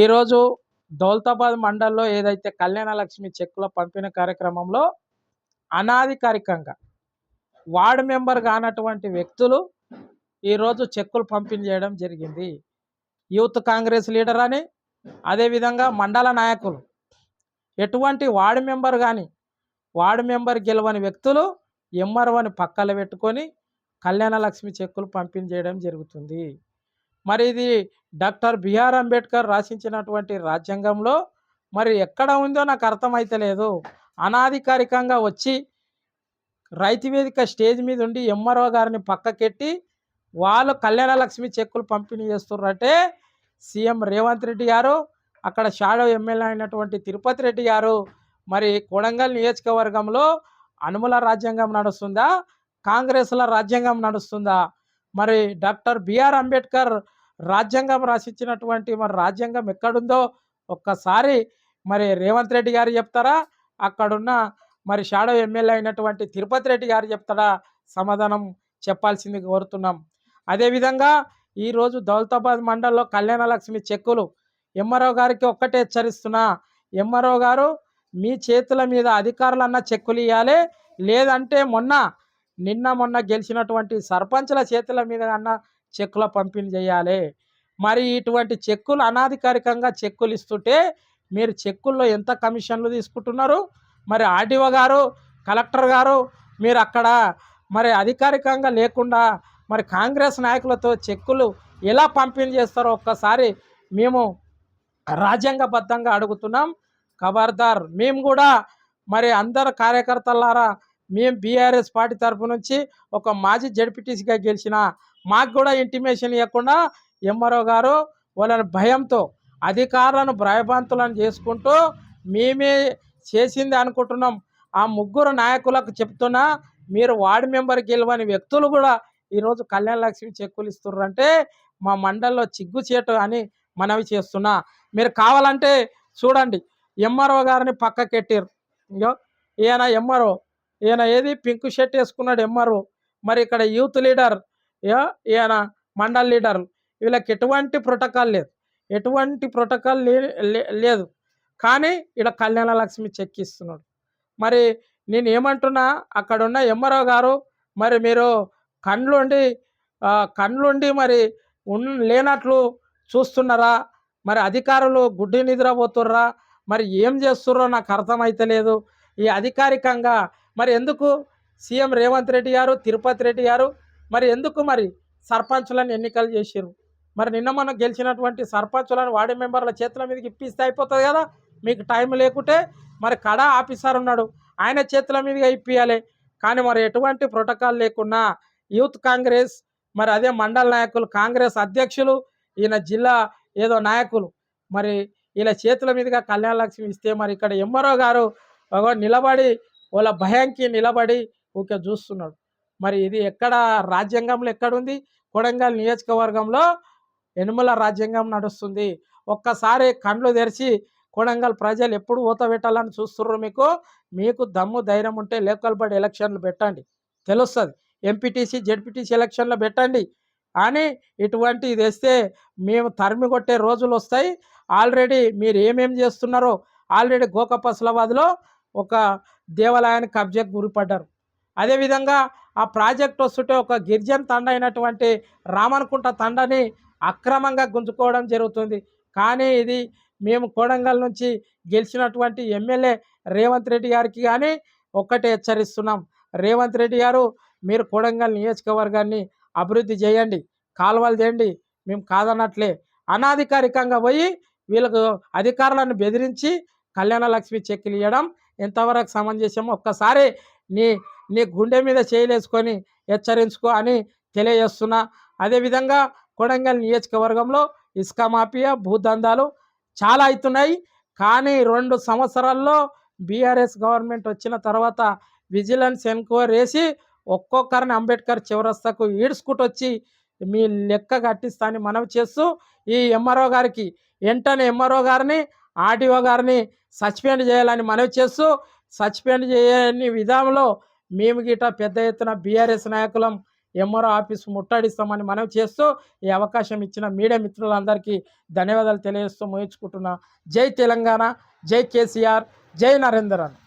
ఈరోజు దౌలతాబాద్ మండల్లో ఏదైతే కళ్యాణ లక్ష్మి చెక్కుల పంపిణీ కార్యక్రమంలో అనాధికారికంగా వార్డు మెంబర్ కానటువంటి వ్యక్తులు ఈరోజు చెక్కులు పంపిణీ చేయడం జరిగింది. యూత్ కాంగ్రెస్ లీడర్ అని, అదేవిధంగా మండల నాయకులు, ఎటువంటి వార్డు మెంబర్ కానీ వార్డు మెంబర్ గెలవని వ్యక్తులు ఎంఆర్ఓని పక్కన పెట్టుకొని కళ్యాణ లక్ష్మి చెక్కులు పంపిణీ చేయడం జరుగుతుంది. మరి ఇది డాక్టర్ బిఆర్ అంబేద్కర్ రాసించినటువంటి రాజ్యాంగంలో మరి ఎక్కడ ఉందో నాకు అర్థమైతలేదు. అనాధికారికంగా వచ్చి రైతు వేదిక స్టేజ్ మీద ఉండి ఎంఆర్ఓ గారిని పక్కకెట్టి వాళ్ళు కళ్యాణ లక్ష్మి చెక్కులు పంపిణీ చేస్తున్నారంటే సీఎం రేవంత్ రెడ్డి గారు, అక్కడ షాడో ఎమ్మెల్యే అయినటువంటి తిరుపతి రెడ్డి గారు, మరి కొడంగల్ నియోజకవర్గంలో అనుముల రాజ్యాంగం నడుస్తుందా, కాంగ్రెస్ల రాజ్యాంగం నడుస్తుందా? మరి డాక్టర్ బిఆర్ అంబేద్కర్ రాజ్యాంగం రాసిచ్చినటువంటి మరి రాజ్యాంగం ఎక్కడుందో ఒక్కసారి మరి రేవంత్ రెడ్డి గారు చెప్తారా, అక్కడున్న మరి షాడో ఎమ్మెల్యే అయినటువంటి తిరుపతి రెడ్డి గారు చెప్తారా? సమాధానం చెప్పాల్సింది కోరుతున్నాం. అదేవిధంగా ఈరోజు దౌలతాబాద్ మండలంలో కళ్యాణ లక్ష్మి చెక్కులు ఎంఆర్ఓ గారికి ఒక్కటే హెచ్చరిస్తున్నా, ఎంఆర్ఓ గారు మీ చేతుల మీద అధికారులన్నా చెక్కులు ఇవ్వాలి, లేదంటే నిన్న గెలిచినటువంటి సర్పంచ్ల చేతుల మీద అన్నా చెక్కుల పంపిణీ చేయాలి. మరి ఇటువంటి చెక్కులు అనాధికారికంగా చెక్కులు ఇస్తుంటే మీరు చెక్కుల్లో ఎంత కమిషన్లు తీసుకుంటున్నారు? మరి ఆర్డీఓ గారు, కలెక్టర్ గారు మీరు అక్కడ మరి అధికారికంగా లేకుండా మరి కాంగ్రెస్ నాయకులతో చెక్కులు ఎలా పంపిణీ చేస్తారో ఒక్కసారి మేము రాజ్యాంగబద్ధంగా అడుగుతున్నాం. ఖబర్దార్. మేము కూడా మరి అందరు కార్యకర్తలారా, మేము బీఆర్ఎస్ పార్టీ తరఫు నుంచి ఒక మాజీ జడ్పీటీసీగా గెలిచిన మాకు కూడా ఇంటిమేషన్ ఇవ్వకుండా ఎంఆర్ఓ గారు వాళ్ళని భయంతో అధికారులను భయభ్రాంతులను చేసుకుంటూ మేమే చేసింది అనుకుంటున్నాం. ఆ ముగ్గురు నాయకులకు చెప్తున్నా, మీరు వార్డు మెంబర్ గెలవని వ్యక్తులు కూడా ఈరోజు కళ్యాణ లక్ష్మి చెక్కులు ఇస్తున్నారంటే మా మండల్లో చిగ్గుచేటు అని మనవి చేస్తున్నా. మీరు కావాలంటే చూడండి, ఎంఆర్ఓ గారిని పక్కకెట్టారు. ఇంకో ఈయన ఎంఆర్ఓ, ఈయన ఏది పింక్ షర్ట్ వేసుకున్నాడు ఎంఆర్ఓ. మరి ఇక్కడ యూత్ లీడర్, ఈయన మండల్ లీడర్, వీళ్ళకి ఎటువంటి ప్రోటోకాల్ లేదు, ఎటువంటి ప్రోటోకాల్ లేదు. కానీ ఇక్కడ కళ్యాణ లక్ష్మి చెక్ ఇస్తున్నాడు. మరి నేను ఏమంటున్నా, అక్కడున్న ఎంఆర్ఓ గారు మరి మీరు కళ్ళుండి మరి లేనట్లు చూస్తున్నారా? మరి అధికారులు గుడ్డి నిద్రపోతుర్రా? మరి ఏం చేస్తుర్రో నాకు అర్థమైతలేదు. ఈ అధికారికంగా మరి ఎందుకు సీఎం రేవంత్ రెడ్డి గారు, తిరుపతి రెడ్డి గారు మరి ఎందుకు మరి సర్పంచులను ఎన్నికలు చేసిర్రు? మరి నిన్న మనం గెలిచినటువంటి సర్పంచులను వార్డు మెంబర్ల చేతుల మీదకి ఇప్పిస్తే అయిపోతుంది కదా. మీకు టైం లేకుంటే మరి కడా ఆఫీసర్ ఉన్నాడు, ఆయన చేతుల మీదుగా ఇప్పియాలి. కానీ మరి ఎటువంటి ప్రోటోకాల్ లేకున్నా యూత్ కాంగ్రెస్, మరి అదే మండల నాయకులు, కాంగ్రెస్ అధ్యక్షులు, ఈయన జిల్లా ఏదో నాయకులు మరి ఇలా చేతుల మీదుగా కళ్యాణ లక్ష్మి ఇస్తే మరి ఇక్కడ ఎంఆర్ఓ గారు నిలబడి వాళ్ళ భయంకి నిలబడి ఊకే చూస్తున్నాడు. మరి ఇది ఎక్కడ రాజ్యాంగంలో ఎక్కడుంది? కొడంగల్ నియోజకవర్గంలో యనుమల రాజ్యాంగం నడుస్తుంది. ఒక్కసారి కండ్లు తెరిచి కొడంగల్ ప్రజలు ఎప్పుడు ఊత పెట్టాలని చూస్తుర్రు. మీకు దమ్ము ధైర్యం ఉంటే లోకల్ బాడీ ఎలక్షన్లు పెట్టండి, తెలుస్తుంది. ఎంపీటీసీ జెడ్పీటీసీ ఎలక్షన్లు పెట్టండి. అని ఇటువంటి ఇది వేస్తే మేము తరిమి కొట్టే రోజులు వస్తాయి. ఆల్రెడీ మీరు ఏమేమి చేస్తున్నారో, ఆల్రెడీ గోకపస్లాబాద్లో ఒక దేవాలయానికి కబ్జాకు గురిపడ్డారు. అదేవిధంగా ఆ ప్రాజెక్ట్ వస్తుంటే ఒక గిరిజన్ తండ అయినటువంటి రామన్కుంట తండని అక్రమంగా గుంజుకోవడం జరుగుతుంది. కానీ ఇది మేము కొడంగల్ నుంచి గెలిచినటువంటి ఎమ్మెల్యే రేవంత్ రెడ్డి గారికి కానీ ఒక్కటే హెచ్చరిస్తున్నాం, రేవంత్ రెడ్డి గారు మీరు కొడంగల్ నియోజకవర్గాన్ని అభివృద్ధి చేయండి, కాలువలు చేయండి, మేము కాదన్నట్లే. అనాధికారికంగా పోయి వీళ్ళకు అధికారులను బెదిరించి కళ్యాణ లక్ష్మి చెక్కులు ఇవ్వడం ఎంతవరకు సమంజసమో ఒక్కసారి నీ గుండె మీద చేయలేసుకొని హెచ్చరించుకో అని తెలియజేస్తున్నా. అదేవిధంగా కొడంగల్ నియోజకవర్గంలో ఇసుక మాఫియా, భూదందాలు చాలా అవుతున్నాయి. కానీ 2 సంవత్సరాల్లో బీఆర్ఎస్ గవర్నమెంట్ వచ్చిన తర్వాత విజిలెన్స్ ఎంక్వైరీ వేసి ఒక్కొక్కరిని అంబేద్కర్ చౌరస్తాకు ఈడ్చుకుంటూ వచ్చి మీ లెక్క కట్టిస్తానని మనవి చేస్తూ ఈ ఎంఆర్ఓ గారికి వెంటనే ఎంఆర్ఓ గారిని, ఆర్డీఓ గారిని సస్పెండ్ చేయాలని మనవి చేస్తూ, సస్పెండ్ చేయని విధానంలో మేము గిట పెద్ద ఎత్తున బీఆర్ఎస్ నాయకులం ఎంఆర్ఓ ఆఫీస్ ముట్టడిస్తామని మనం చేస్తూ ఈ అవకాశం ఇచ్చిన మీడియా మిత్రులందరికీ ధన్యవాదాలు తెలియజేస్తూ ముగించుకుంటున్నా. జై తెలంగాణ, జై కేసీఆర్, జై నరేందర్.